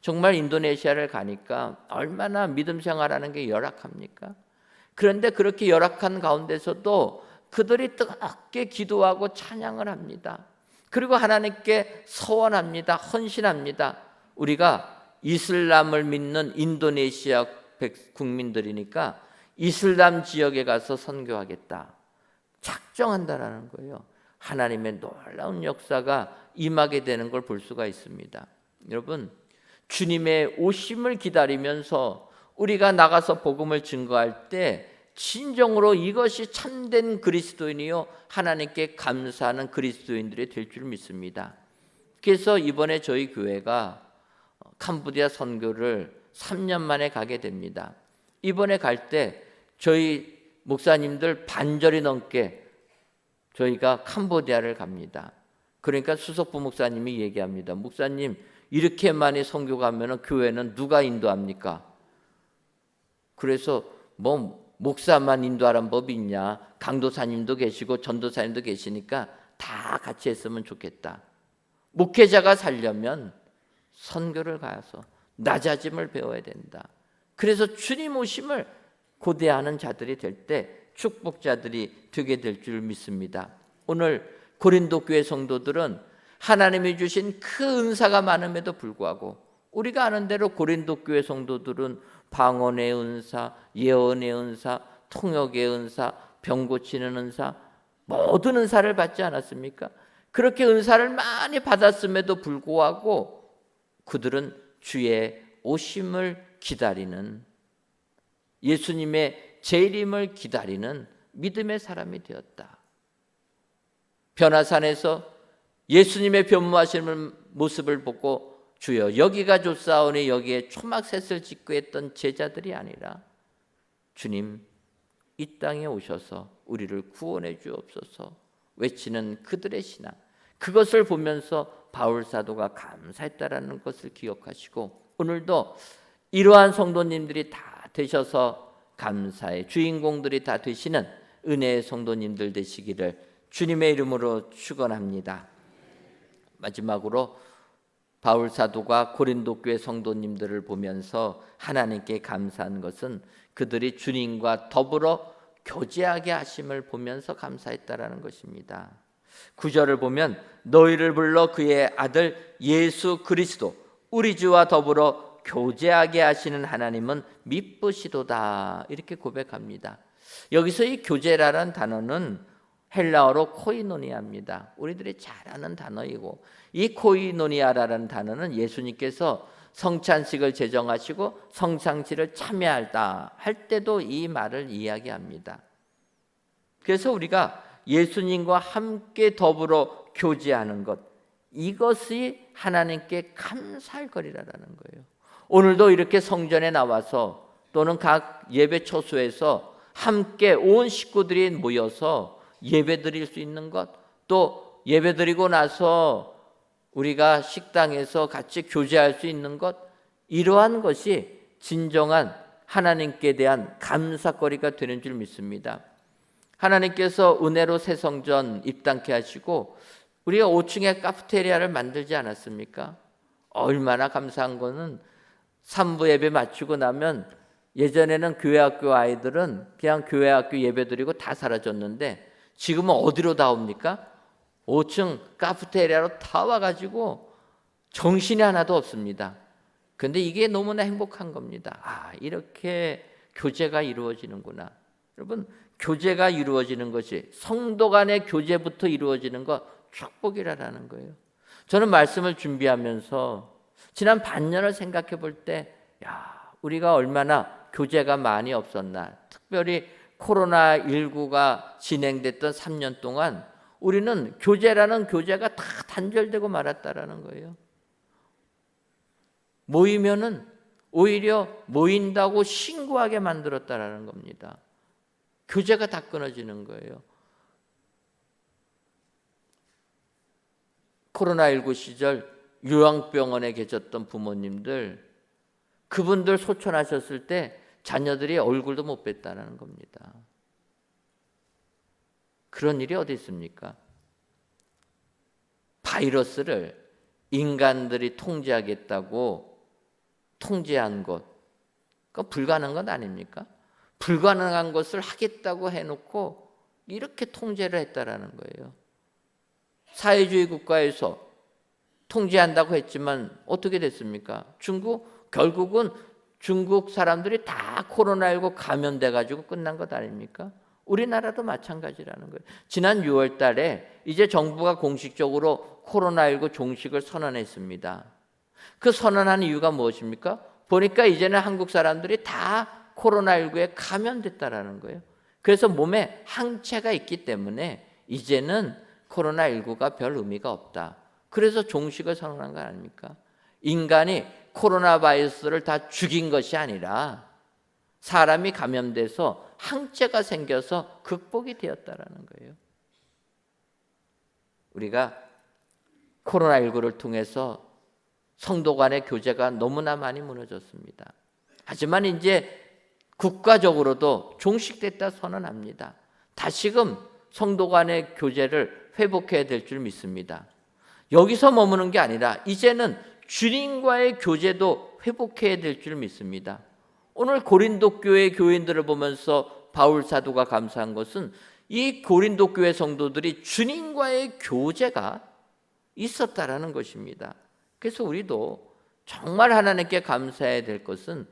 정말 인도네시아를 가니까 얼마나 믿음 생활하는 게 열악합니까? 그런데 그렇게 열악한 가운데서도 그들이 뜨겁게 기도하고 찬양을 합니다. 그리고 하나님께 서원합니다. 헌신합니다. 우리가 이슬람을 믿는 인도네시아 국민들이니까 이슬람 지역에 가서 선교하겠다 작정한다라는 거예요. 하나님의 놀라운 역사가 임하게 되는 걸 볼 수가 있습니다. 여러분, 주님의 오심을 기다리면서 우리가 나가서 복음을 증거할 때 진정으로 이것이 참된 그리스도인이요 하나님께 감사하는 그리스도인들이 될 줄 믿습니다. 그래서 이번에 저희 교회가 캄보디아 선교를 3년 만에 가게 됩니다. 이번에 갈 때 저희 목사님들 반절이 넘게 저희가 캄보디아를 갑니다. 그러니까 수석부 목사님이 얘기합니다. 목사님, 이렇게 많이 선교 가면은 교회는 누가 인도합니까? 그래서 뭐 목사만 인도하란 법이 있냐? 강도사님도 계시고 전도사님도 계시니까 다 같이 했으면 좋겠다. 목회자가 살려면 선교를 가서 낮아짐을 배워야 된다. 그래서 주님 오심을 고대하는 자들이 될 때 축복자들이 되게 될 줄 믿습니다. 오늘 고린도 교회 성도들은 하나님이 주신 그 은사가 많음에도 불구하고 우리가 아는 대로 고린도 교회 성도들은 방언의 은사, 예언의 은사, 통역의 은사, 병 고치는 은사, 모든 은사를 받지 않았습니까? 그렇게 은사를 많이 받았음에도 불구하고 그들은 주의 오심을 기다리는, 예수님의 재림을 기다리는 믿음의 사람이 되었다. 변화산에서 예수님의 변모하시는 모습을 보고 주여 여기가 좋사오니 여기에 초막셋을 짓고 했던 제자들이 아니라 주님 이 땅에 오셔서 우리를 구원해 주옵소서 외치는 그들의 신앙, 그것을 보면서 바울 사도가 감사했다라는 것을 기억하시고 오늘도 이러한 성도님들이 다 되셔서 감사의 주인공들이 다 되시는 은혜의 성도님들 되시기를 주님의 이름으로 축원합니다. 마지막으로 바울 사도가 고린도 교회 성도님들을 보면서 하나님께 감사한 것은 그들이 주님과 더불어 교제하게 하심을 보면서 감사했다라는 것입니다. 9절을 보면 너희를 불러 그의 아들 예수 그리스도 우리 주와 더불어 교제하게 하시는 하나님은 미쁘시도다 이렇게 고백합니다. 여기서 이 교제라는 단어는 헬라어로 코이노니아입니다. 우리들이 잘 아는 단어이고 이 코이노니아라는 단어는 예수님께서 성찬식을 제정하시고 성찬식을 참여하다 할 때도 이 말을 이야기합니다. 그래서 우리가 예수님과 함께 더불어 교제하는 것, 이것이 하나님께 감사할 거리라는 거예요. 오늘도 이렇게 성전에 나와서 또는 각 예배 처소에서 함께 온 식구들이 모여서 예배 드릴 수 있는 것, 또 예배 드리고 나서 우리가 식당에서 같이 교제할 수 있는 것, 이러한 것이 진정한 하나님께 대한 감사거리가 되는 줄 믿습니다. 하나님께서 은혜로 새 성전 입당케 하시고 우리가 5층에 카페테리아를 만들지 않았습니까? 얼마나 감사한 거는 3부 예배 마치고 나면 예전에는 교회학교 아이들은 그냥 교회학교 예배 드리고 다 사라졌는데 지금은 어디로 다 옵니까? 5층 카페테리아로 다 와가지고 정신이 하나도 없습니다. 그런데 이게 너무나 행복한 겁니다. 아, 이렇게 교제가 이루어지는구나. 여러분, 교제가 이루어지는 것이 성도 간의 교제부터 이루어지는 것 축복이라는 거예요. 저는 말씀을 준비하면서 지난 반년을 생각해 볼 때 우리가 얼마나 교제가 많이 없었나. 특별히 코로나19가 진행됐던 3년 동안 우리는 교제라는 교제가 다 단절되고 말았다라는 거예요. 모이면은 오히려 모인다고 신고하게 만들었다라는 겁니다. 교제가 다 끊어지는 거예요. 코로나19 시절 요양병원에 계셨던 부모님들, 그분들 소천하셨을 때 자녀들이 얼굴도 못 뵀다는 겁니다. 그런 일이 어디 있습니까? 바이러스를 인간들이 통제하겠다고 통제한 것, 그건 불가능한 것 아닙니까? 불가능한 것을 하겠다고 해놓고 이렇게 통제를 했다라는 거예요. 사회주의 국가에서 통제한다고 했지만 어떻게 됐습니까? 결국은 중국 사람들이 다 코로나19 감염돼가지고 끝난 것 아닙니까? 우리나라도 마찬가지라는 거예요. 지난 6월 달에 이제 정부가 공식적으로 코로나19 종식을 선언했습니다. 그 선언한 이유가 무엇입니까? 보니까 이제는 한국 사람들이 다 코로나19에 감염됐다라는 거예요. 그래서 몸에 항체가 있기 때문에 이제는 코로나19가 별 의미가 없다. 그래서 종식을 선언한 거 아닙니까? 인간이 코로나 바이러스를 다 죽인 것이 아니라 사람이 감염돼서 항체가 생겨서 극복이 되었다라는 거예요. 우리가 코로나19를 통해서 성도 간의 교제가 너무나 많이 무너졌습니다. 하지만 이제 국가적으로도 종식됐다 선언합니다. 다시금 성도 간의 교제를 회복해야 될 줄 믿습니다. 여기서 머무는 게 아니라 이제는 주님과의 교제도 회복해야 될 줄 믿습니다. 오늘 고린도 교회 교인들을 보면서 바울 사도가 감사한 것은 이 고린도 교회 성도들이 주님과의 교제가 있었다라는 것입니다. 그래서 우리도 정말 하나님께 감사해야 될 것은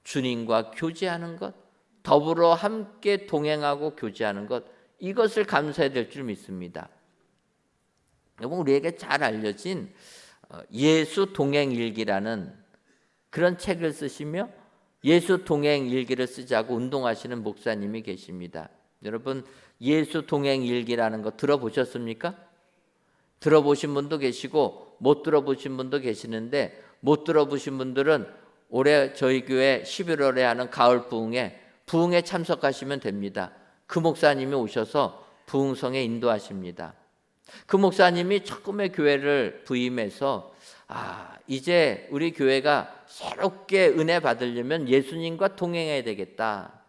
주님과 교제하는 것, 더불어 함께 동행하고 교제하는 것, 이것을 감사해야 될 줄 믿습니다. 여러분, 우리에게 잘 알려진 예수 동행 일기라는 그런 책을 쓰시며 예수 동행 일기를 쓰자고 운동하시는 목사님이 계십니다. 여러분, 예수 동행 일기라는 거 들어보셨습니까? 들어보신 분도 계시고 못 들어보신 분도 계시는데, 못 들어보신 분들은 올해 저희 교회 11월에 하는 가을 부흥에 참석하시면 됩니다. 그 목사님이 오셔서 부흥성에 인도하십니다. 그 목사님이 처음에 교회를 부임해서 이제 우리 교회가 새롭게 은혜 받으려면 예수님과 동행해야 되겠다.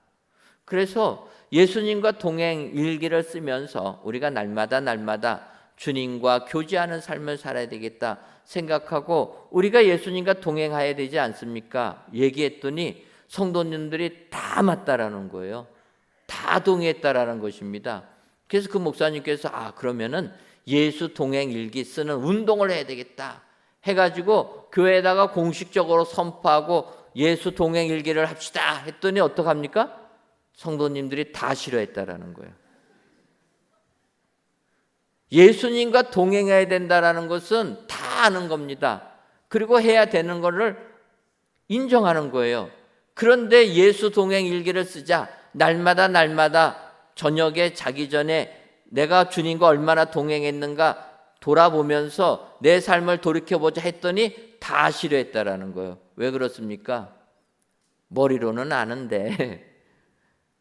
그래서 예수님과 동행 일기를 쓰면서 우리가 날마다 주님과 교제하는 삶을 살아야 되겠다 생각하고 우리가 예수님과 동행해야 되지 않습니까? 얘기했더니 성도님들이 다 맞다라는 거예요. 다 동의했다라는 것입니다. 그래서 그 목사님께서 그러면은 예수 동행 일기 쓰는 운동을 해야 되겠다 해가지고 교회에다가 공식적으로 선포하고 예수 동행 일기를 합시다 했더니 어떡합니까? 성도님들이 다 싫어했다라는 거예요. 예수님과 동행해야 된다라는 것은 다 아는 겁니다. 그리고 해야 되는 것을 인정하는 거예요. 그런데 예수 동행 일기를 쓰자, 날마다 저녁에 자기 전에 내가 주님과 얼마나 동행했는가 돌아보면서 내 삶을 돌이켜보자 했더니 다 싫어했다라는 거예요. 왜 그렇습니까? 머리로는 아는데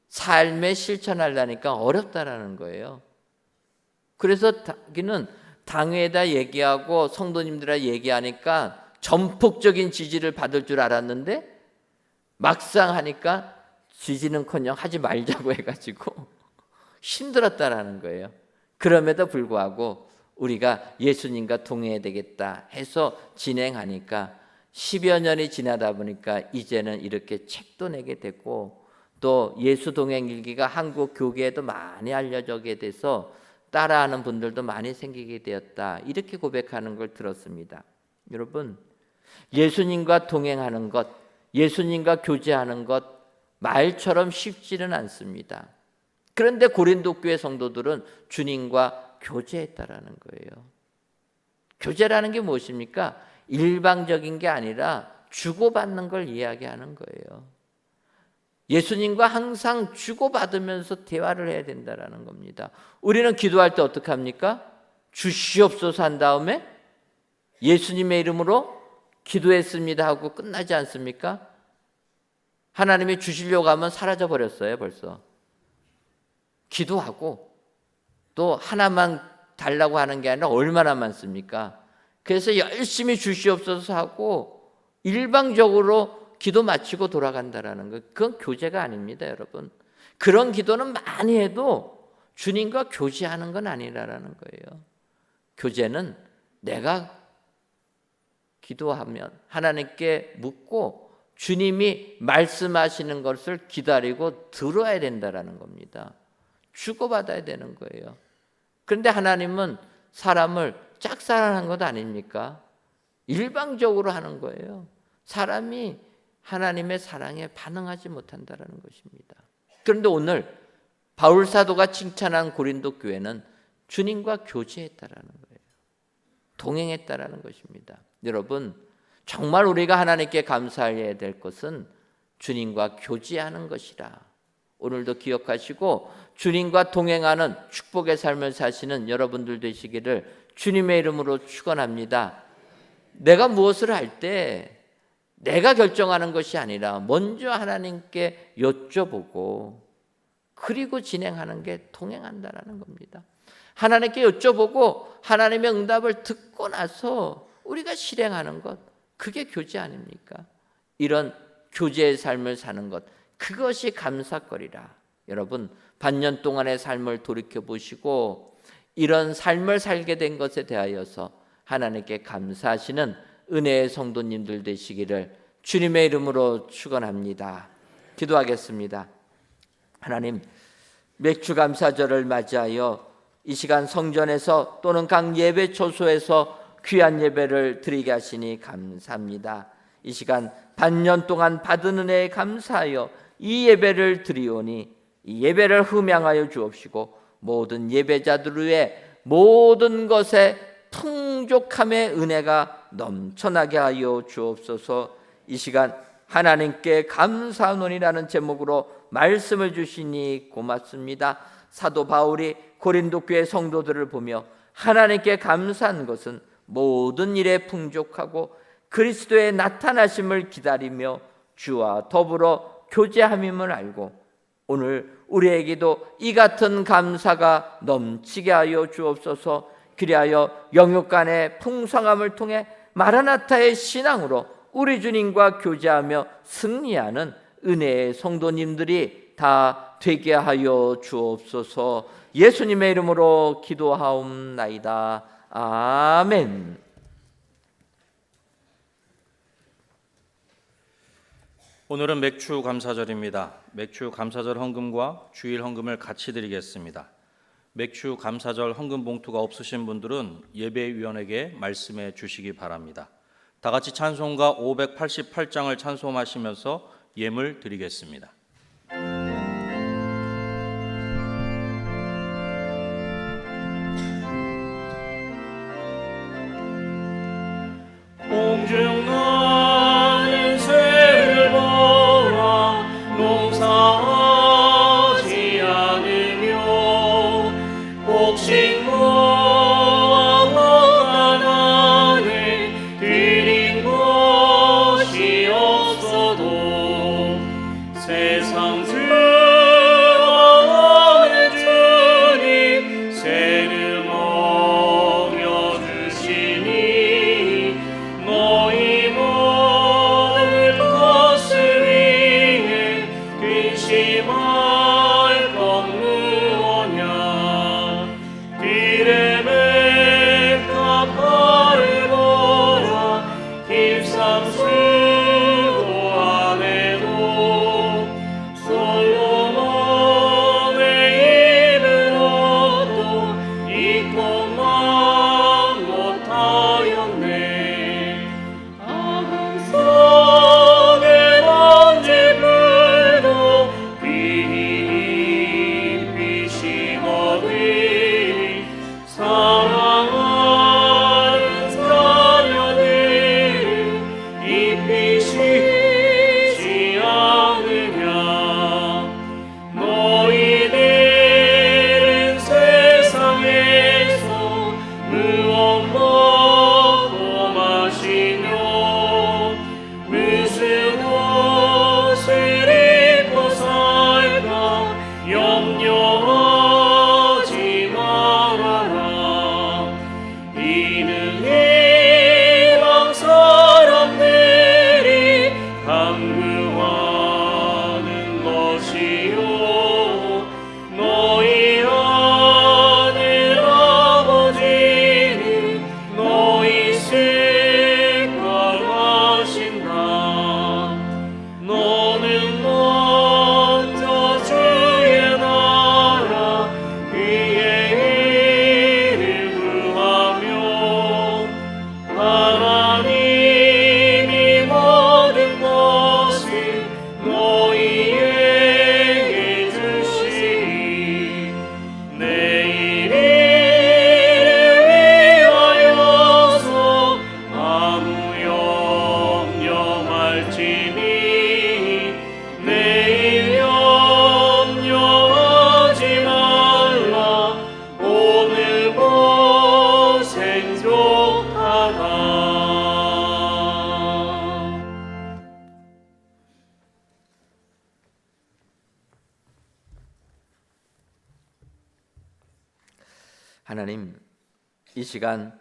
삶에 실천하려니까 어렵다라는 거예요. 그래서 자기는 당회에다 얘기하고 성도님들과 얘기하니까 전폭적인 지지를 받을 줄 알았는데 막상 하니까 지지는커녕 하지 말자고 해가지고 힘들었다라는 거예요. 그럼에도 불구하고 우리가 예수님과 동행해야 되겠다 해서 진행하니까 10여 년이 지나다 보니까 이제는 이렇게 책도 내게 되고 또 예수 동행 일기가 한국 교계에도 많이 알려지게 돼서 따라하는 분들도 많이 생기게 되었다. 이렇게 고백하는 걸 들었습니다. 여러분, 예수님과 동행하는 것, 예수님과 교제하는 것 말처럼 쉽지는 않습니다. 그런데 고린도 교회 성도들은 주님과 교제했다라는 거예요. 교제라는 게 무엇입니까? 일방적인 게 아니라 주고받는 걸 이야기하는 거예요. 예수님과 항상 주고받으면서 대화를 해야 된다는 겁니다. 우리는 기도할 때 어떻게 합니까? 주시옵소서 한 다음에 예수님의 이름으로 기도했습니다 하고 끝나지 않습니까? 하나님이 주시려고 하면 사라져버렸어요 벌써. 기도하고 또 하나만 달라고 하는 게 아니라 얼마나 많습니까? 그래서 열심히 주시옵소서 하고 일방적으로 기도 마치고 돌아간다라는 거, 그건 교제가 아닙니다, 여러분. 그런 기도는 많이 해도 주님과 교제하는 건 아니라는 거예요. 교제는 내가 기도하면 하나님께 묻고 주님이 말씀하시는 것을 기다리고 들어야 된다라는 겁니다. 주고받아야 되는 거예요. 그런데 하나님은 사람을 짝사랑한 것 아닙니까? 일방적으로 하는 거예요. 사람이 하나님의 사랑에 반응하지 못한다는 것입니다. 그런데 오늘 바울 사도가 칭찬한 고린도 교회는 주님과 교제했다라는 거예요. 동행했다라는 것입니다. 여러분, 정말 우리가 하나님께 감사해야 될 것은 주님과 교제하는 것이라. 오늘도 기억하시고 주님과 동행하는 축복의 삶을 사시는 여러분들 되시기를 주님의 이름으로 축원합니다. 내가 무엇을 할 때 내가 결정하는 것이 아니라 먼저 하나님께 여쭤보고 그리고 진행하는 게 동행한다라는 겁니다. 하나님께 여쭤보고 하나님의 응답을 듣고 나서 우리가 실행하는 것, 그게 교제 아닙니까? 이런 교제의 삶을 사는 것, 그것이 감사거리라. 여러분, 반년 동안의 삶을 돌이켜보시고 이런 삶을 살게 된 것에 대하여서 하나님께 감사하시는 은혜의 성도님들 되시기를 주님의 이름으로 축원합니다. 기도하겠습니다. 하나님, 맥주감사절을 맞이하여 이 시간 성전에서 또는 각 예배 초소에서 귀한 예배를 드리게 하시니 감사합니다. 이 시간 반년 동안 받은 은혜에 감사하여 이 예배를 드리오니 이 예배를 흠양하여 주옵시고 모든 예배자들 위해 모든 것에 풍족함의 은혜가 넘쳐나게 하여 주옵소서. 이 시간 하나님께 감사하노니라는 제목으로 말씀을 주시니 고맙습니다. 사도 바울이 고린도 교회 성도들을 보며 하나님께 감사한 것은 모든 일에 풍족하고 그리스도의 나타나심을 기다리며 주와 더불어 교제함임을 알고 오늘 우리에게도 이 같은 감사가 넘치게 하여 주옵소서. 그리하여 영육 간의 풍성함을 통해 마라나타의 신앙으로 우리 주님과 교제하며 승리하는 은혜의 성도님들이 다 되게 하여 주옵소서. 예수님의 이름으로 기도하옵나이다. 아멘. 오늘은 맥주 감사절입니다. 맥주 감사절 헌금과 주일 헌금을 같이 드리겠습니다. 맥주 감사절 헌금 봉투가 없으신 분들은 예배위원에게 말씀해 주시기 바랍니다. 다 같이 찬송가 588장을 찬송하시면서 예물 드리겠습니다. 공중나는 새를 보라 농사하지 않으며 곡식모아 가난에 드린 것이 없어도 세상 주하는 주님 새를 먹여주시니 너희 먹을 것을 위해 근심할 것 무엇냐 들의 맥값 벌보라 힘삼 수고 안 해도 솔로몬의 입으로도 이 것만 못하였네 아금성의 번제불도 비비시거든 사랑하는 자녀들을 입히시지 않으랴 너희들은 세상에서 무엇 먹고 마시며 무슨 옷을 입고 살까 염려하지 말아라 이는 이방 사람들이 강구하는 것이요 너희 하늘 아버지는 너희 쓸것 하신다 너는 먼저 주의 나라 그의 일을 구하며 하나님이 모든 것을 너희에게 주시리 내일 일을 위하여서 아무 염려 말지니 내일 염려하지 말라 오늘 고생 족하다 하나님, 이 시간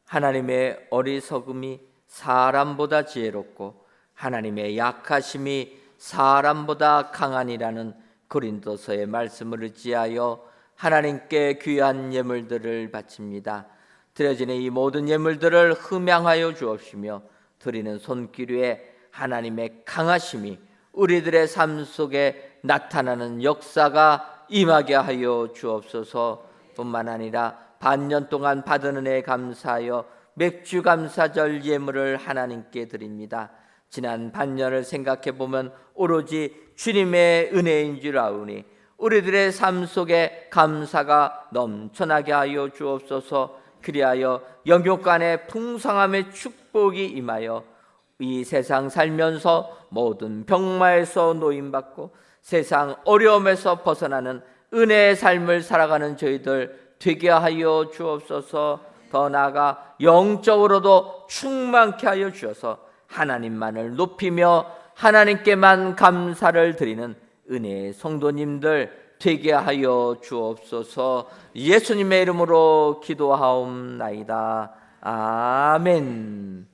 하나님의 어리석음이 사람보다 지혜롭고 하나님의 약하심이 사람보다 강하니라는 고린도서의 말씀을 의지하여 하나님께 귀한 예물들을 바칩니다. 드려지는 이 모든 예물들을 흠양하여 주옵시며 드리는 손길 위에 하나님의 강하심이 우리들의 삶 속에 나타나는 역사가 임하게 하여 주옵소서. 뿐만 아니라 반년 동안 받은 은혜에 감사하여 맥주 감사절 예물을 하나님께 드립니다. 지난 반년을 생각해 보면 오로지 주님의 은혜인 줄 아오니 우리들의 삶 속에 감사가 넘쳐나게 하여 주옵소서. 그리하여 영육간의 풍성함의 축복이 임하여 이 세상 살면서 모든 병마에서 노임받고 세상 어려움에서 벗어나는 은혜의 삶을 살아가는 저희들 되게 하여 주옵소서. 더 나아가 영적으로도 충만케 하여 주셔서 하나님만을 높이며 하나님께만 감사를 드리는 은혜의 성도님들 되게 하여 주옵소서. 예수님의 이름으로 기도하옵나이다. 아멘.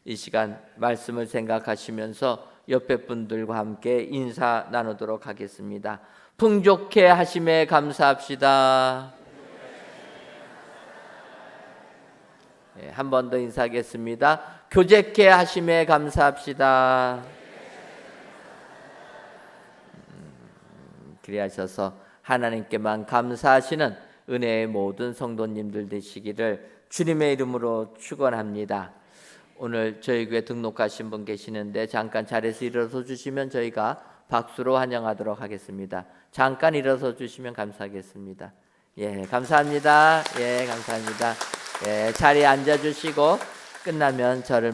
이 시간 말씀을 생각하시면서 옆에 분들과 함께 인사 나누도록 하겠습니다. 풍족해 하심에 감사합시다. 한 번 더 인사하겠습니다. 교제케 하심에 감사합시다. 그리하셔서 하나님께만 감사하시는 은혜의 모든 성도님들 되시기를 주님의 이름으로 축원합니다. 오늘 저희 교회 등록하신 분 계시는데 잠깐 자리에서 일어서 주시면 저희가 박수로 환영하도록 하겠습니다. 잠깐 일어서 주시면 감사하겠습니다. 예, 감사합니다. 예, 감사합니다. 예, 자리에 앉아 주시고 끝나면 저를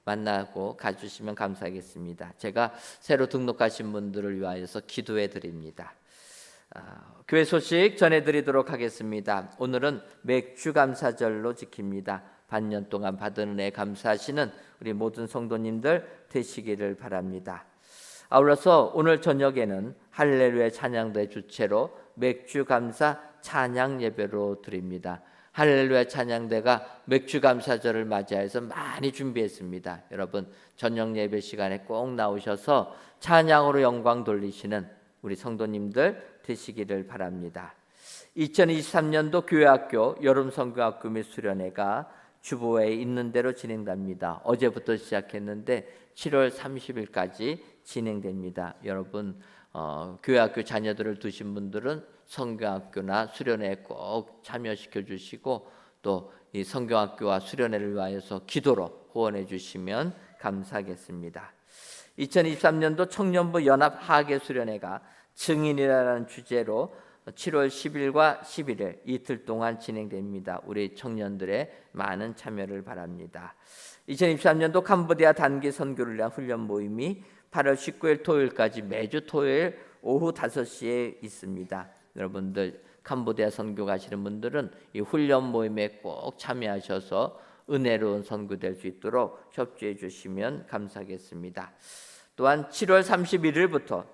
만나고 가주시면 감사하겠습니다. 제가 새로 등록하신 분들을 위하여서 기도해 드립니다. 교회 소식 전해드리도록 하겠습니다. 오늘은 맥주 감사절로 지킵니다. 반년 동안 받은 은혜 감사하시는 우리 모든 성도님들 되시기를 바랍니다. 아울러서 오늘 저녁에는 할렐루야 찬양대 주체로 맥주 감사 찬양 예배로 드립니다. 할렐루야 찬양대가 맥주 감사절을 맞이해서 많이 준비했습니다. 여러분 저녁 예배 시간에 꼭 나오셔서 찬양으로 영광 돌리시는 우리 성도님들 되시기를 바랍니다. 2023년도 교회학교 여름 성교학교 및 수련회가 주보에 있는 대로 진행됩니다. 어제부터 시작했는데 7월 30일까지 진행됩니다. 여러분 교회학교 자녀들을 두신 분들은 성경학교나 수련회에 꼭 참여시켜 주시고 또 이 성경학교와 수련회를 위하여서 기도로 후원해 주시면 감사하겠습니다. 2023년도 청년부 연합 하계 수련회가 증인이라는 주제로 7월 10일과 11일 이틀 동안 진행됩니다. 우리 청년들의 많은 참여를 바랍니다. 2023년도 캄보디아 단기 선교를 위한 훈련 모임이 8월 19일 토요일까지 매주 토요일 오후 5시에 있습니다. 여러분들 캄보디아 선교 가시는 분들은 이 훈련 모임에 꼭 참여하셔서 은혜로운 선교될 수 있도록 협조해 주시면 감사하겠습니다. 또한 7월 31일부터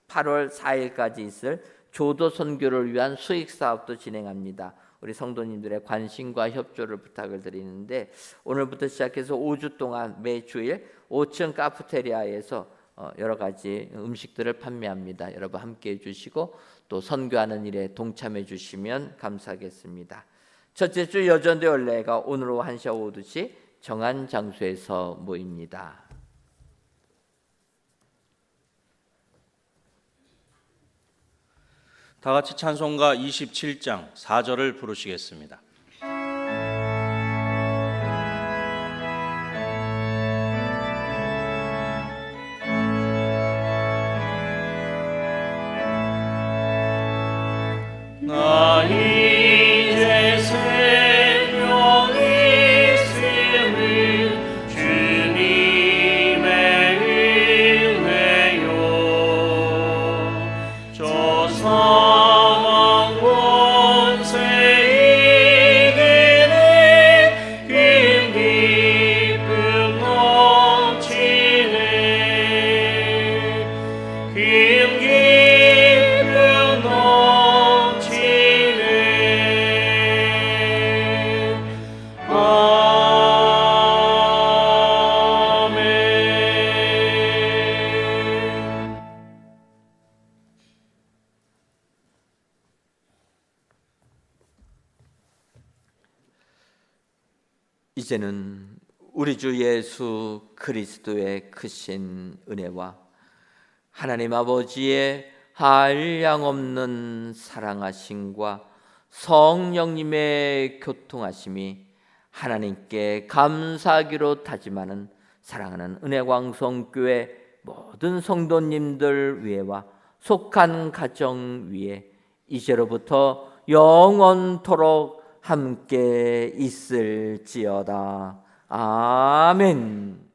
8월 4일까지 있을 조도 선교를 위한 수익 사업도 진행합니다. 우리 성도님들의 관심과 협조를 부탁을 드리는데 오늘부터 시작해서 5주 동안 매주일 5층 카페테리아에서 여러 가지 음식들을 판매합니다. 여러분 함께해 주시고 또 선교하는 일에 동참해 주시면 감사하겠습니다. 첫째 주 여전대 연례가 오늘 오후 1시와 5시 정한 장소에서 모입니다. 다 같이 찬송가 27장 4절을 부르시겠습니다. 나 이제 생명이 있음을 주님의 은혜요 저 사망 권세 이기네 그 기쁨 넘치네 그 기쁨 넘치네 아멘. 이제는 우리 주 예수 그리스도의 크신 은혜와 하나님 아버지의 한량없는 사랑하심과 성령님의 교통하심이 하나님께 감사하기로 다짐하는 사랑하는 은혜광성교회 모든 성도님들 위에와 속한 가정 위에 이제로부터 영원토록 함께 있을지어다. 아멘.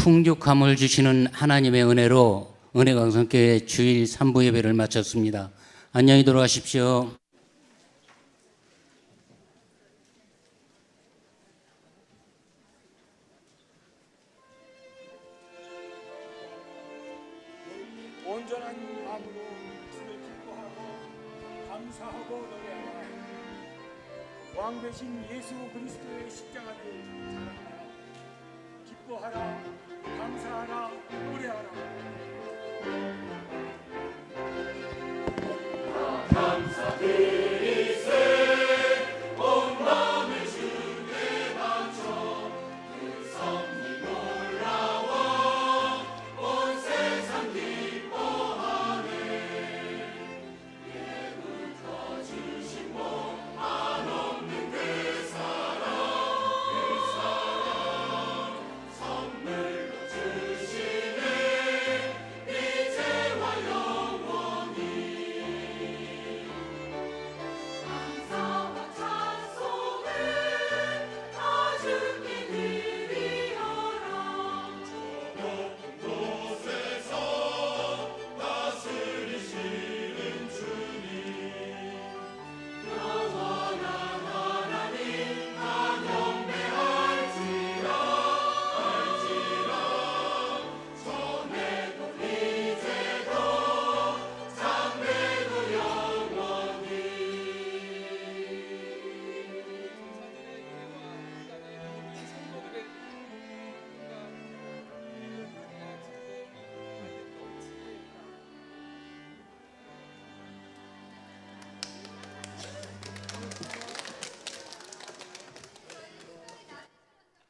풍족함을 주시는 하나님의 은혜로 은혜광성교회 주일 3부 예배를 마쳤습니다. 안녕히 돌아가십시오. 온전한 마음으로 주를 기뻐하고 감사하고 노래하라. 왕 대신 예수 그리스도의